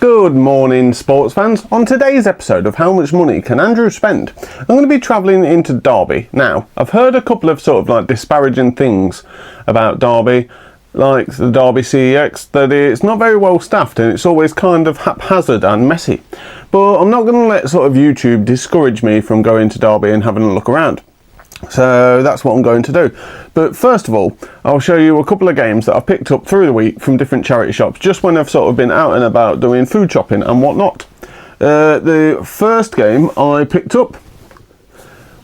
Good morning, sports fans. On today's episode of How Much Money Can Andrew Spend, I'm going to be travelling into Derby. Now, I've heard a couple of sort of like disparaging things about Derby, like the Derby CeX, that it's not very well staffed and it's always kind of haphazard and messy. But I'm not going to let sort of YouTube discourage me from going to Derby and having a look around. So that's what I'm going to do. But first of all, I'll show you a couple of games that I've picked up through the week from different charity shops, just when I've sort of been out and about doing food shopping and whatnot. The first game I picked up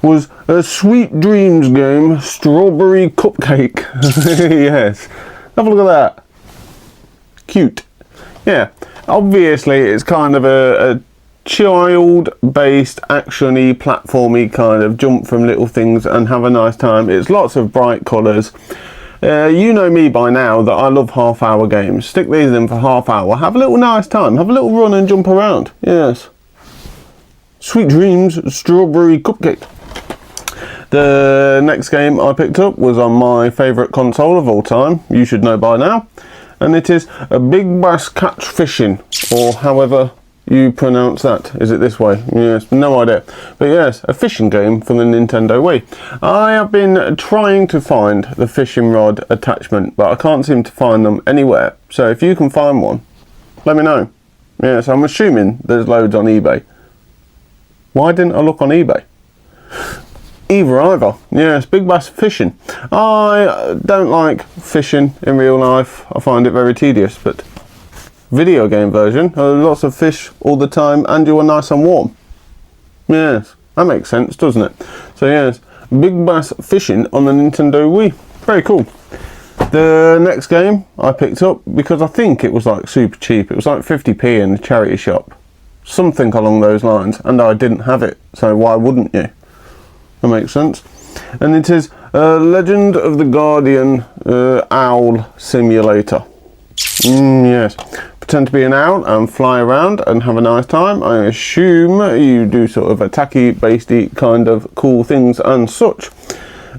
was a Sweet Dreams game, Strawberry Cupcake. Yes, have a look at that. Cute. Yeah, obviously it's kind of a child-based, action-y, platformy kind of jump from little things and have a nice time. It's lots of bright colours. You know me by now that I love half-hour games. Stick these in for half hour. Have a little nice time. Have a little run and jump around. Yes. Sweet Dreams, Strawberry Cupcake. The next game I picked up was on my favourite console of all time. You should know by now. And it is a Big Bass Catch Fishing, or however you pronounce that. Is it this way? Yes, no idea. But yes, a fishing game for the Nintendo Wii. I have been trying to find the fishing rod attachment, but I can't seem to find them anywhere. So if you can find one, let me know. Yes, I'm assuming there's loads on eBay. Why didn't I look on eBay? Either. Yes, Big Bass Fishing. I don't like fishing in real life. I find it very tedious, but video game version, lots of fish all the time and you are nice and warm. Yes, that makes sense, doesn't it? So yes, Big Bass Fishing on the Nintendo Wii. Very cool. The next game I picked up because I think it was like super cheap. It was like 50p in the charity shop. Something along those lines, and I didn't have it, so why wouldn't you? That makes sense. And it is Legend of the Guardian Owl Simulator. Yes. Pretend to be an owl and fly around and have a nice time. I assume you do sort of attacky, basedy kind of cool things and such.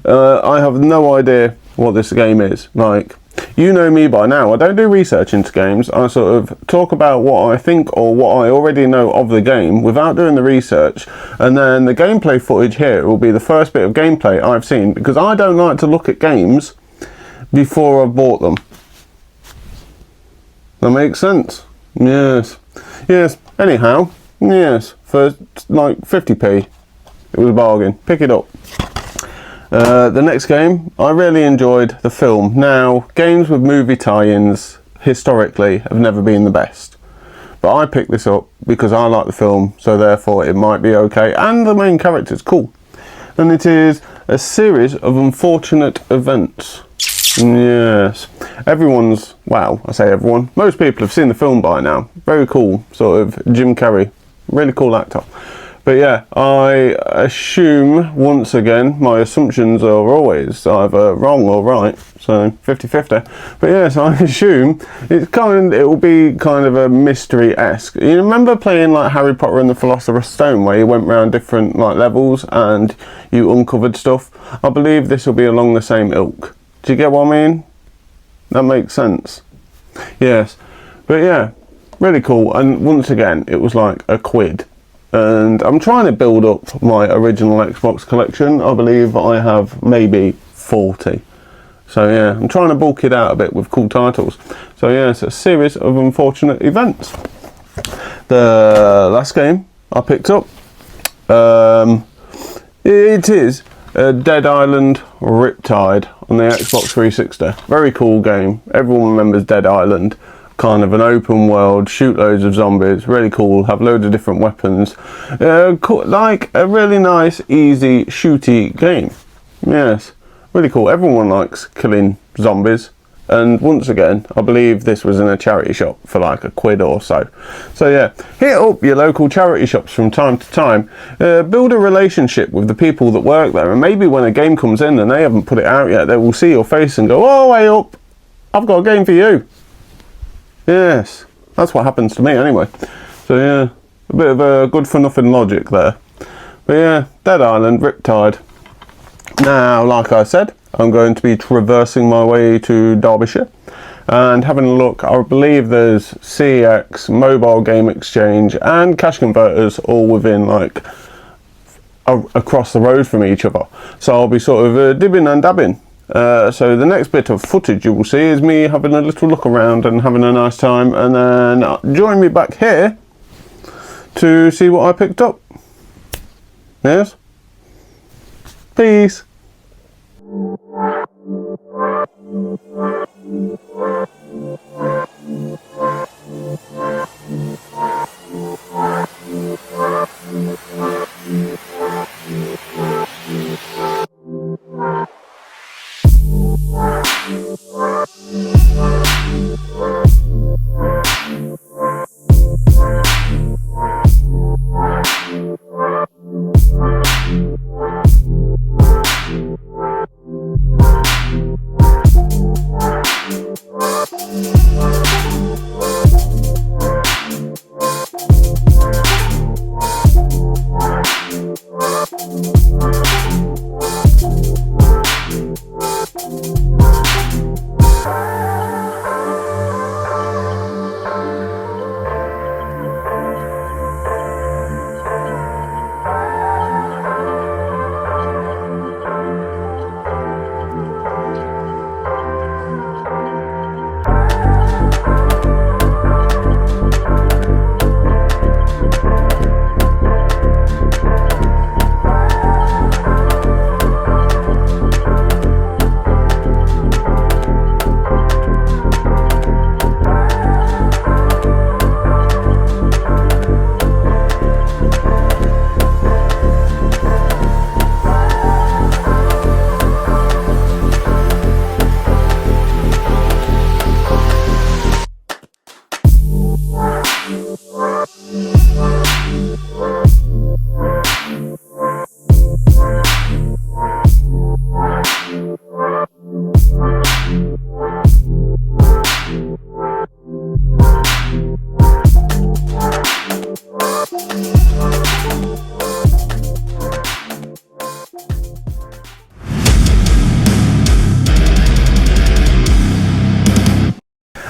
I have no idea what this game is. Like, you know me by now. I don't do research into games. I sort of talk about what I think or what I already know of the game without doing the research. And then the gameplay footage here will be the first bit of gameplay I've seen, because I don't like to look at games before I've bought them. That makes sense. Yes. Yes. Anyhow, yes. For like 50p, it was a bargain. Pick it up. The next game, I really enjoyed the film. Now, games with movie tie-ins historically have never been the best. But I picked this up because I like the film, so therefore it might be okay. And the main character's cool. And it is a series of unfortunate events. Yes, everyone's, well, I say everyone, most people have seen the film by now. Very cool, sort of Jim Carrey, really cool actor. But yeah, I assume, once again, my assumptions are always either wrong or right, so 50-50. But yes, I assume it will be kind of a mystery-esque. You remember playing like Harry Potter and the Philosopher's Stone, where you went around different like levels and you uncovered stuff? I believe this will be along the same ilk. Do you get what I mean? That makes sense. Yes. But yeah, really cool. And once again, it was like £1. And I'm trying to build up my original Xbox collection. I believe I have maybe 40. So yeah, I'm trying to bulk it out a bit with cool titles. So yeah, it's a series of unfortunate events. The last game I picked up, it is Dead Island Riptide on the Xbox 360. Very cool game. Everyone remembers Dead Island. Kind of an open world, shoot loads of zombies. Really cool. Have loads of different weapons. Like a really nice, easy, shooty game. Yes, really cool. Everyone likes killing zombies. And once again, I believe this was in a charity shop for like £1 or so. So yeah, hit up your local charity shops from time to time. Build a relationship with the people that work there. And maybe when a game comes in and they haven't put it out yet, they will see your face and go, "Oh, hey up, I've got a game for you." Yes, that's what happens to me anyway. So yeah, a bit of a good for nothing logic there. But yeah, Dead Island Riptide. Now, like I said, I'm going to be traversing my way to Derbyshire and having a look, I believe there's CeX, Mobile Game Exchange and Cash Converters all within like across the road from each other. So I'll be sort of dibbing and dabbing. So the next bit of footage you will see is me having a little look around and having a nice time, and then join me back here to see what I picked up. Yes? Peace.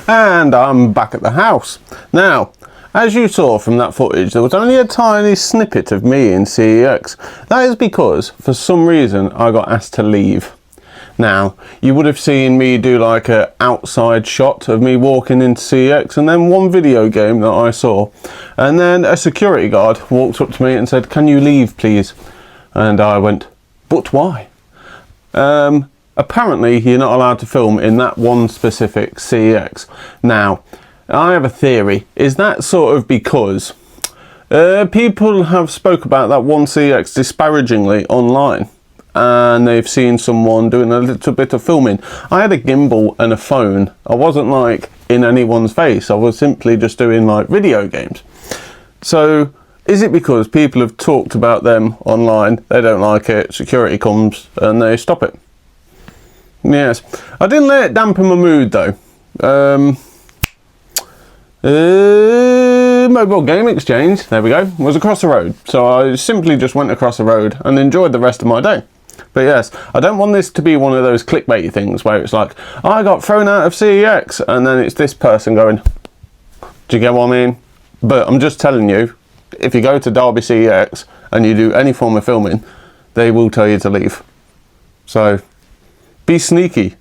And I'm back at the house. Now, as you saw from that footage, there was only a tiny snippet of me in CeX. That is because, for some reason, I got asked to leave. Now, you would have seen me do like an outside shot of me walking into CeX, and then one video game that I saw. And then a security guard walked up to me and said, "Can you leave, please?" And I went, "But why?" Apparently, you're not allowed to film in that one specific CeX. Now, I have a theory. Is that sort of because people have spoke about that one CeX disparagingly online, and they've seen someone doing a little bit of filming. I had a gimbal and a phone. I wasn't like in anyone's face. I was simply just doing like video games. So, is it because people have talked about them online, they don't like it, security comes and they stop it? Yes, I didn't let it dampen my mood though. Mobile Game Exchange, there we go, was across the road. So I simply just went across the road and enjoyed the rest of my day. But yes, I don't want this to be one of those clickbaity things where it's like, I got thrown out of CeX, and then it's this person going, do you get what I mean? But I'm just telling you, if you go to Derby CeX and you do any form of filming, they will tell you to leave. So, be sneaky.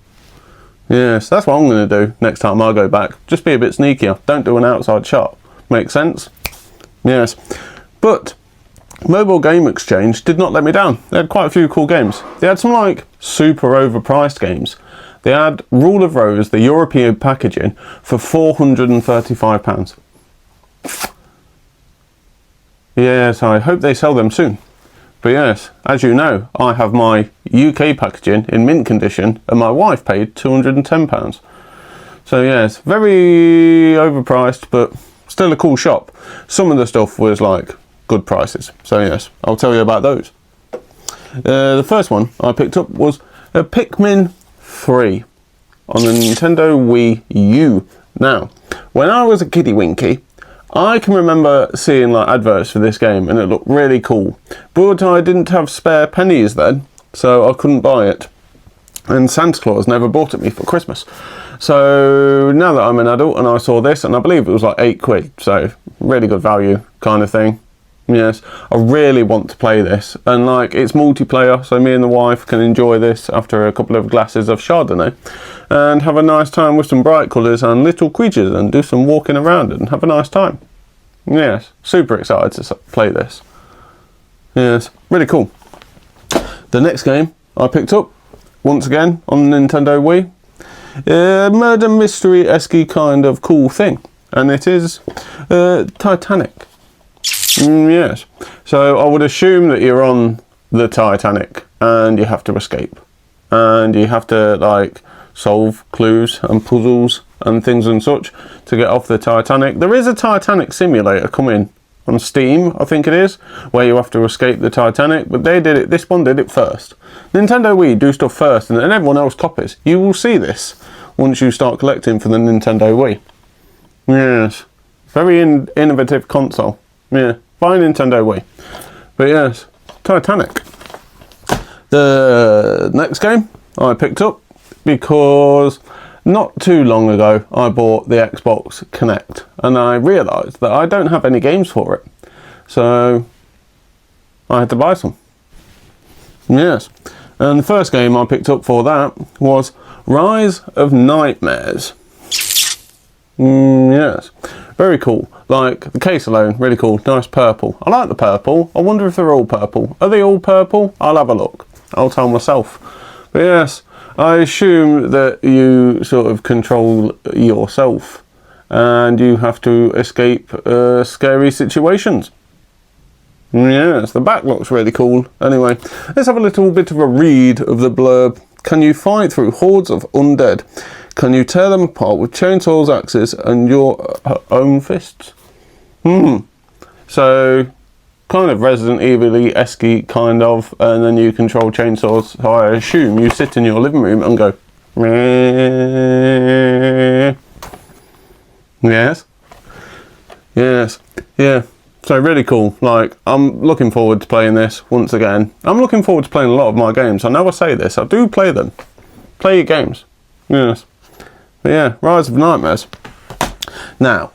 Yes, that's what I'm going to do next time I go back. Just be a bit sneakier. Don't do an outside shot. Make sense? Yes. But Mobile Game Exchange did not let me down. They had quite a few cool games. They had some like super overpriced games. They had Rule of Rose, the European packaging, for £435. Yes, I hope they sell them soon. But yes, as you know, I have my UK packaging in mint condition, and my wife paid £210. So yes, very overpriced, but still a cool shop. Some of the stuff was like good prices. So yes, I'll tell you about those. The first one I picked up was a Pikmin 3 on the Nintendo Wii U. Now, when I was a kiddie winky, I can remember seeing like adverts for this game and it looked really cool, but I didn't have spare pennies then, so I couldn't buy it. and Santa Claus never bought it me for Christmas. So now that I'm an adult and I saw this, and I believe it was like £8, so really good value kind of thing. Yes, I really want to play this, and like it's multiplayer, so me and the wife can enjoy this after a couple of glasses of Chardonnay and have a nice time with some bright colours and little creatures and do some walking around and have a nice time. Yes, super excited to play this. Yes, really cool. The next game I picked up, once again on the Nintendo Wii, a murder mystery-esque kind of cool thing, and it is Titanic. Yes, so I would assume that you're on the Titanic and you have to escape, and you have to like solve clues and puzzles and things and such to get off the Titanic. There is a Titanic simulator coming on Steam, I think it is, where you have to escape the Titanic, but they did it, this one did it first. Nintendo Wii do stuff first and then everyone else copies. You will see this once you start collecting for the Nintendo Wii. Yes, very innovative console. Yeah, buy Nintendo Wii. But yes, Titanic. The next game I picked up because not too long ago I bought the Xbox Kinect and I realised that I don't have any games for it. So I had to buy some. Yes, and the first game I picked up for that was Rise of Nightmares. Yes, very cool. Like the case alone, really cool, nice purple. I like the purple. I wonder if they're all purple. Are they all purple? I'll have a look. I'll tell myself. But yes, I assume that you sort of control yourself and you have to escape scary situations. Yes, the back looks really cool. Anyway, let's have a little bit of a read of the blurb. Can you fight through hordes of undead? Can you tear them apart with chainsaws, axes, and your own fists? So, kind of Resident Evil-esque kind of, and then you control chainsaws. So I assume you sit in your living room and go, meh. Yes, yes, yeah. So really cool. Like, I'm looking forward to playing this once again. I'm looking forward to playing a lot of my games. I know I say this, I do play them. Play your games. Yes. But yeah, Rise of Nightmares. Now,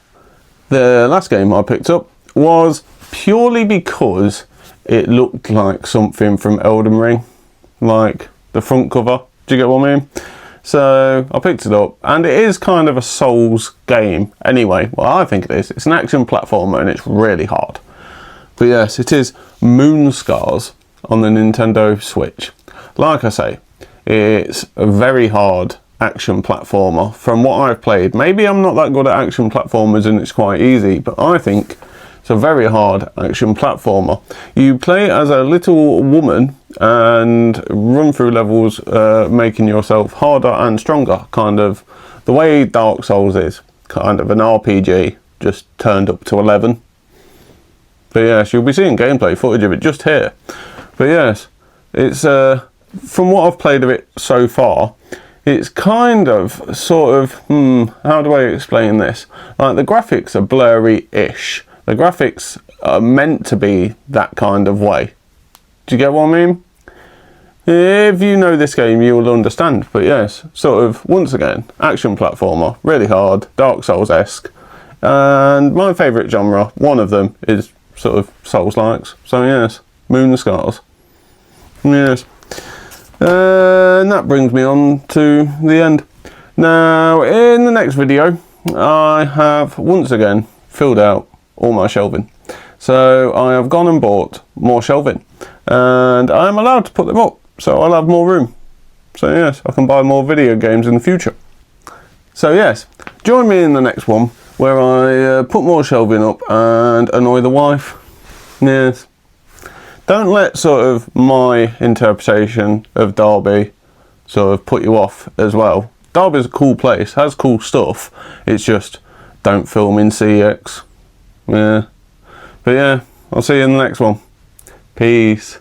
the last game I picked up was purely because it looked like something from Elden Ring. Like the front cover. Do you get what I mean? So I picked it up, and it is kind of a Souls game anyway. Well, I think it is. It's an action platformer and it's really hard. But yes, it is Moonscars on the Nintendo Switch. Like I say, it's a very hard action platformer from what I've played. Maybe I'm not that good at action platformers and it's quite easy, but I think it's a very hard action platformer. You play as a little woman and run through levels, making yourself harder and stronger, kind of the way Dark Souls is, kind of an RPG just turned up to 11. But yes, you'll be seeing gameplay footage of it just here. But yes, it's from what I've played of it so far, it's kind of sort of how do I explain this? Like the graphics are blurry-ish. The graphics are meant to be that kind of way. Do you get what I mean? If you know this game, you will understand. But yes, sort of, once again, action platformer, really hard, Dark Souls-esque. And my favourite genre, one of them, is sort of Souls-likes. So yes, Moonscars. Yes. And that brings me on to the end. Now, in the next video, I have once again filled out all my shelving. So I have gone and bought more shelving, and I am allowed to put them up, so I'll have more room. So yes, I can buy more video games in the future. So yes, join me in the next one where I put more shelving up and annoy the wife. Yes. Don't let sort of my interpretation of Derby sort of put you off as well. Derby's a cool place, has cool stuff. It's just don't film in CeX. Yeah. But yeah, I'll see you in the next one. Peace.